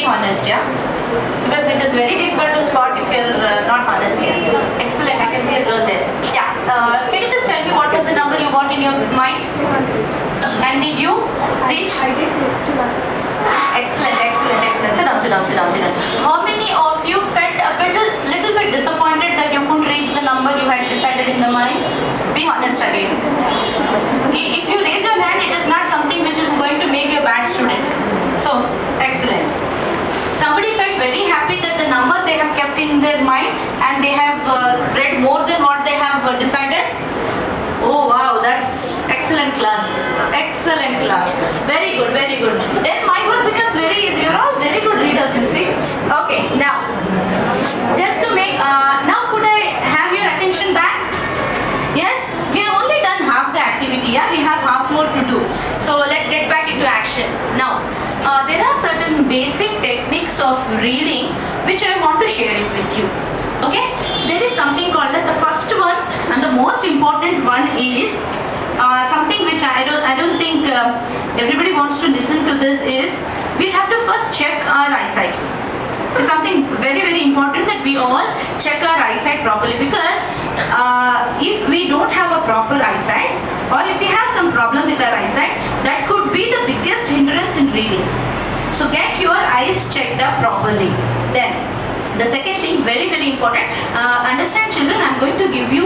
honest, yeah? Because it is very difficult to spot if you're not honest here. Excellent, I can see a girl there. Yeah, can you just tell me what was the number you got in your mind? And did you reach? I did Excellent, excellent, excellent. Sit down, sit down, sit down, sit down. How many of you felt a little bit disappointed that you couldn't reach the number you had decided in the mind? Be honest again. If you raise your hand, it is not something which is going to make you a bad student. So, excellent. Somebody felt very happy that the number they have kept in their mind and they have read more than what they have decided. Oh wow, that's excellent class. Excellent class. Very good, very good. Then my work becomes very easy. You're all very good readers, you see. Okay, now, just to make, now could I have your attention back? Yes? We have only done half the activity, yeah? We have half more to do. So let's get back into action. Now, there are certain basic techniques of reading which I want to share it with you. Okay? There is something called as the first one and the most important one is something which I don't think everybody wants to listen to this is we have to first check our eyesight. It's something very, very important that we all check our eyesight properly because if we don't have a proper eyesight or if we have some problem with our eyesight, that could be the biggest hindrance in reading. So get your eyes checked up properly. Then the second thing, very, very important, understand children, I'm going to give you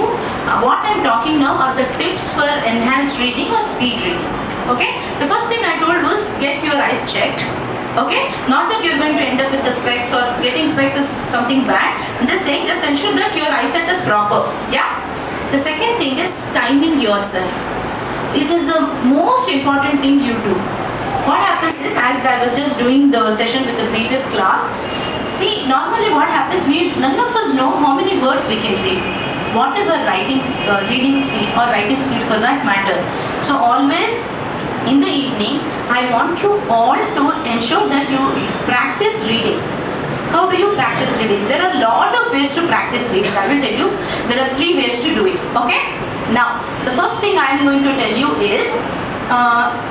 what I'm talking now are the tips for enhanced reading or speed reading. Okay? The first thing I told was get your eyes checked. Okay? Not that you're going to end up with the specs or getting specs is something bad. I'm just saying just ensure that your eyesight is proper. Yeah? The second thing is timing yourself. It is the most important thing you do. What happens is, as I was just doing the session with the previous class, see, normally what happens, none of us know how many words we can read. What is our reading speed or writing speed for that matter. So always in the evening, I want you all to ensure that you practice reading. How do you practice reading? There are a lot of ways to practice reading. I will tell you, there are 3 ways to do it. Okay? Now, the first thing I am going to tell you is,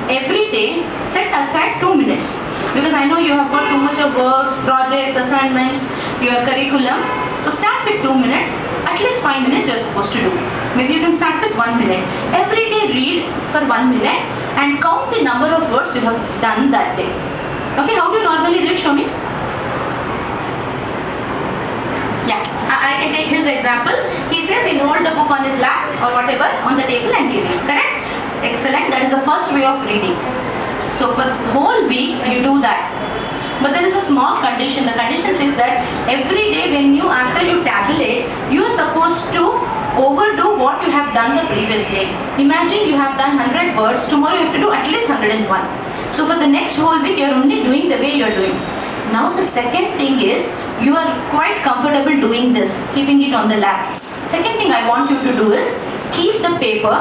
every day, set aside 2 minutes. Because I know you have got too much of work, projects, assignments, your curriculum. So start with 2 minutes. At least 5 minutes you are supposed to do. Maybe you can start with 1 minute. Every day read for 1 minute and count the number of words you have done that day. Okay, how do you normally read? Show me. Yeah, I can take his example. He says he holds the book on his lap or whatever on the table and he reads. Correct? Excellent. That is the first way of reading. So for the whole week you do that. But there is a small condition. The condition says that every day after you tabulate, you are supposed to overdo what you have done the previous day. Imagine you have done 100 words. Tomorrow you have to do at least 101. So for the next whole week you are only doing the way you are doing. Now the second thing is, you are quite comfortable doing this, keeping it on the lap. Second thing I want you to do is, keep the paper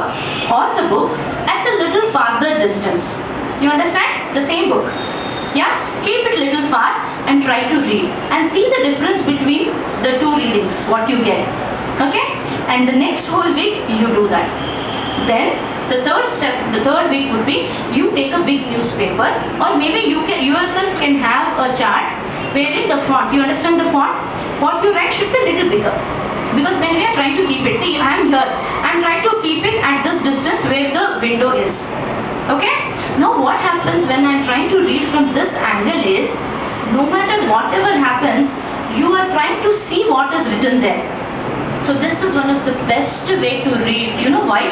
or the book at a little farther distance. You understand? The same book. Yeah? Keep it little far and try to read. And see the difference between the 2 readings, what you get. Okay? And the next whole week, you do that. Then, the third week would be, you take a big newspaper or maybe you yourself can have a chart wherein the font, you understand the font? What you write should be a little bigger. Because when we are trying to keep it, see, I am here. I am trying to keep it at this distance where the window is. Okay? Now what happens when I am trying to read from this angle is, no matter whatever happens, you are trying to see what is written there. So this is one of the best way to read. You know why?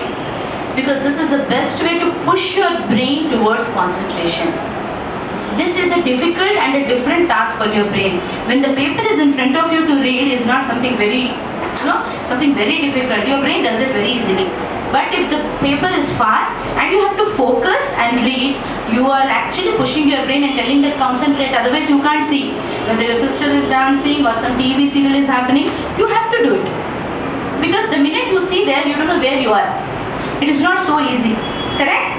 Because this is the best way to push your brain towards concentration. This is a difficult and a different task for your brain. When the paper is in front of you to read is not something very, something very difficult. Your brain does it very easily. But if the paper is far and you have to focus and read, you are actually pushing your brain and telling that concentrate, otherwise you can't see. Whether your sister is dancing or some TV serial is happening, you have to do it. Because the minute you see there, you don't know where you are. It is not so easy. Correct?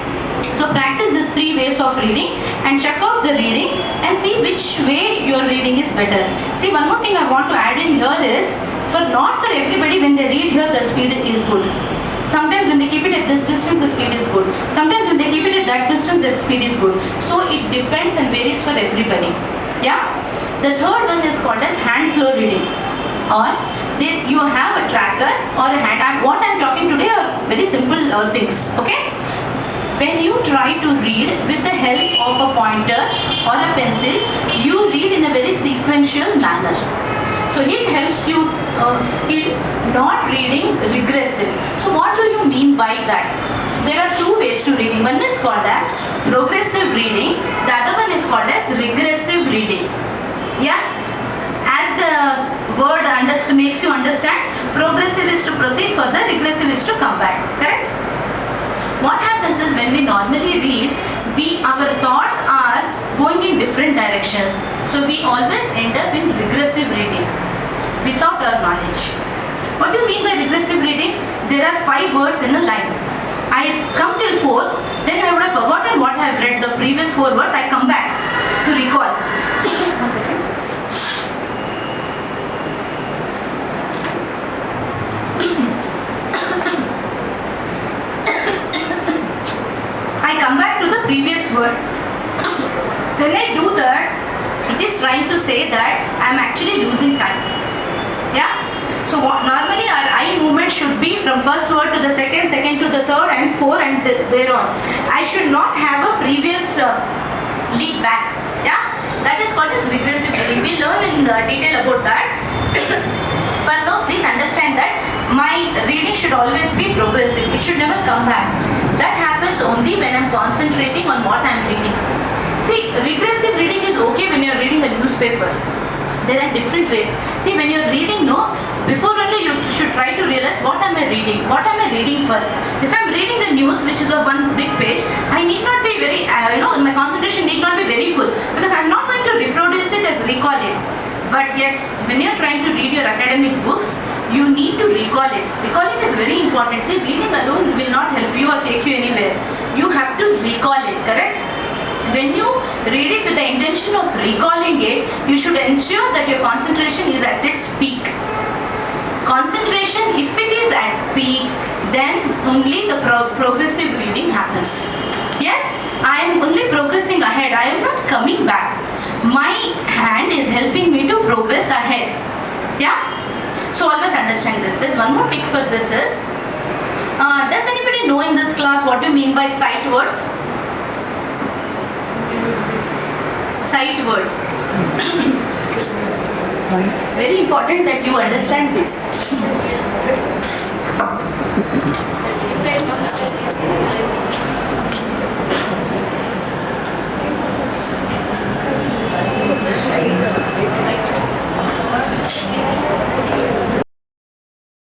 So practice these 3 ways of reading and check out the reading and see which way your reading is better. See, one more thing I want to add in here is, not for everybody when they read here the speed is good. Sometimes when they keep it at this distance the speed is good. Sometimes when they keep it at that distance the speed is good. So it depends and varies for everybody. Yeah? The third one is called as hand flow reading. Or you have a tracker or a hand. What I am talking today are very simple things. Okay? When you try to read with the help of a pointer or a pencil, you read in a very sequential manner. So it helps you in not reading regressive. So what do you mean by that? There are two ways to reading. One is called as progressive reading. The other one is called as regressive reading. Yeah? As the word makes you understand, progressive is to proceed further, regressive is to come back. Correct? What happens is when we normally read, our thoughts are going in different directions. So we always end up in regressive reading without our knowledge. What do you mean by regressive reading? There are 5 words in a line. I come till 4, then I would have forgotten what I have read, the previous 4 words. I come back to recall. I come back to the previous word. When I do that, it is trying to say that I am actually losing time. Yeah? So normally our eye movement should be from first word to the second, second to the third, and 4 and thereon. I should not have a previous lead back. Yeah? That is called as regressive reading. We learn in detail about that. But now please understand that my reading should always be progressive. It should never come back. That happens only when I am concentrating on what I am reading. See, regressive reading is okay when you are reading a newspaper. There are different ways. See, when you are reading, before only you should try to realize what am I reading? What am I reading first? If I am reading the news, which is a one big page, I need not be very, my concentration need not be very full, because I am not going to reproduce it as recall it. But yes, when you are trying to read your academic books, you need to recall it. Recalling is very important. See, reading alone will not help you or take you anywhere. You have to recall it, correct? When you read it with the intention of recalling it, you should ensure that your concentration is at its peak. Concentration, if it is at peak, then only the progressive reading happens. Yes, I am only progressing ahead. I am not coming back. My hand is helping me to progress ahead. Yeah? So always understand this. There's one more trick for this is, does anybody know in this class what you mean by sight words? Sight words. Very important that you understand this.